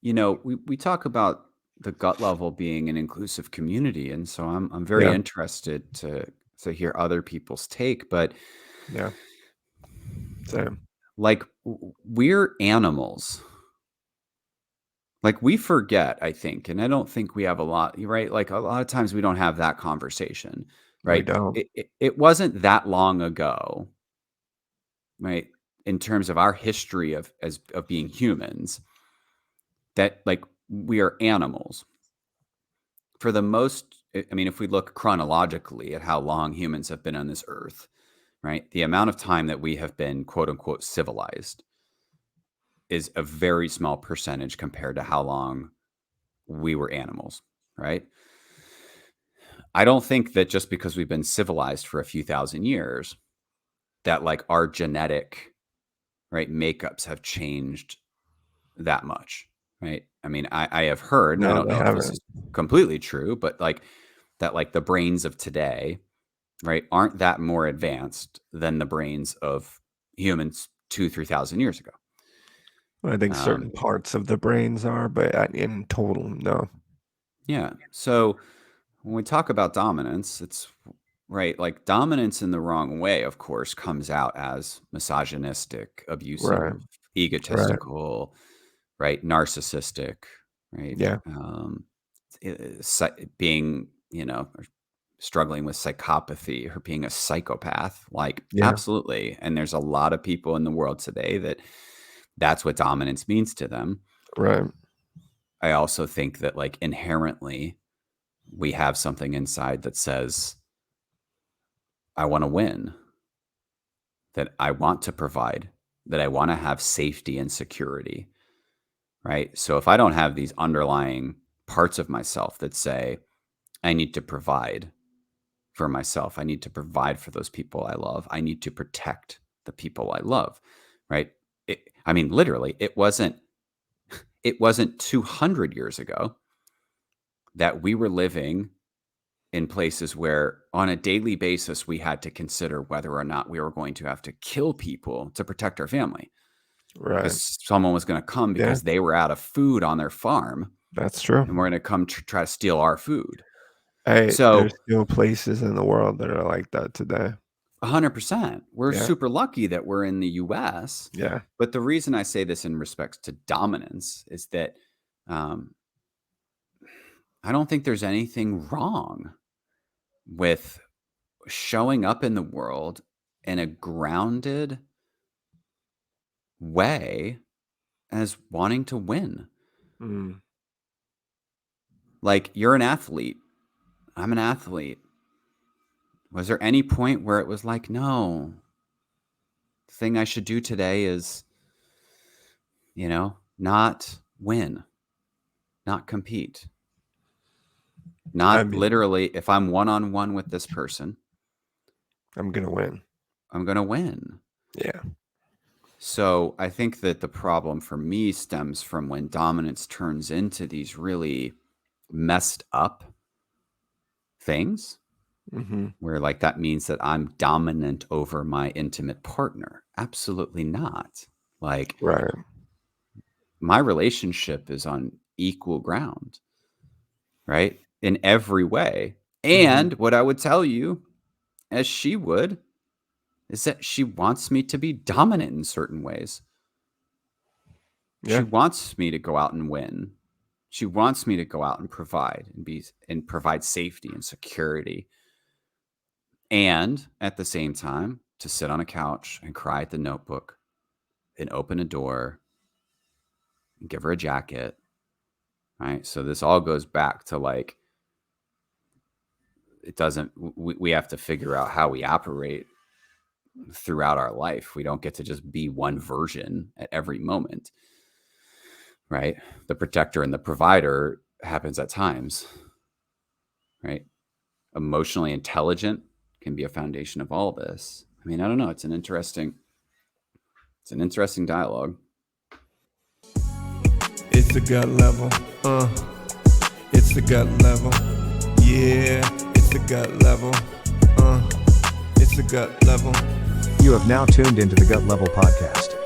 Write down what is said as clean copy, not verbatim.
we talk about the gut level being an inclusive community, and so I'm very Yeah, interested to hear other people's take. But yeah, same. like we're animals. Like we forget, I think, and I don't think we have a lot, right? Like a lot of times we don't have that conversation, We right? don't. It wasn't that long ago, right? In terms of our history of being humans, that like we are animals for the most. I mean, if we look chronologically at how long humans have been on this earth, right? The amount of time that we have been quote unquote civilized is a very small percentage compared to how long we were animals, right? I don't think that just because we've been civilized for a few thousand years, that like our genetic right makeups have changed that much, right? I mean, I have heard, and I No, don't they know if this is haven't. completely true, but like that, like the brains of today, right, aren't that more advanced than the brains of humans 2, 3 thousand years ago. I think certain Um, parts of the brains are, but in total, no. yeah. So when we talk about dominance, it's right. Like dominance in the wrong way, of course, comes out as misogynistic, Right, abusive, right. egotistical, right? Narcissistic, right? Yeah, Being, struggling with psychopathy or being a psychopath. Like, yeah, absolutely. And there's a lot of people in the world today that that's what dominance means to them. right. I also think that, like, inherently, we have something inside that says, I want to win, that I want to provide, that I want to have safety and security, right? So if I don't have these underlying parts of myself that say, I need to provide for myself, I need to provide for those people I love, I need to protect the people I love, right? I mean, literally, it wasn't 200 years ago that we were living in places where on a daily basis we had to consider whether or not we were going to have to kill people to protect our family Right. because someone was going to come Yeah, because they were out of food on their farm that's true. and we're going to come try to steal our food. There's So still places in the world that are like that today. 100%, we're Yeah, super lucky that we're in the US. yeah. But the reason I say this in respects to dominance is that um, I don't think there's anything wrong with showing up in the world in a grounded way as wanting to win. Mm, Like, you're an athlete. I'm an athlete. Was there any point where it was like, no, the thing I should do today is, not win, not compete, I not mean, literally, if I'm one on one with this person, I'm gonna win. I'm going to win. Yeah, So I think that the problem for me stems from when dominance turns into these really messed up things hmm, where like that means that I'm dominant over my intimate partner. Absolutely not. Like right. my relationship is on equal ground, right? In every way. Hmm. And what I would tell you, as she would, is that she wants me to be dominant in certain ways. She Yeah, wants me to go out and win. She wants me to go out and provide safety and security. And at the same time, to sit on a couch and cry at the notebook and open a door and give her a jacket. Right. So this all goes back to like, it doesn't, we have to figure out how we operate throughout our life. We don't get to just be one version at every moment. Right. The protector and the provider happens at times. Right. Emotionally intelligent can be a foundation of all this. I mean, I don't know. It's an interesting dialogue. it's the gut level. It's the gut level. Yeah, it's the gut level. It's the gut level. You have now tuned into the Gut Level Podcast.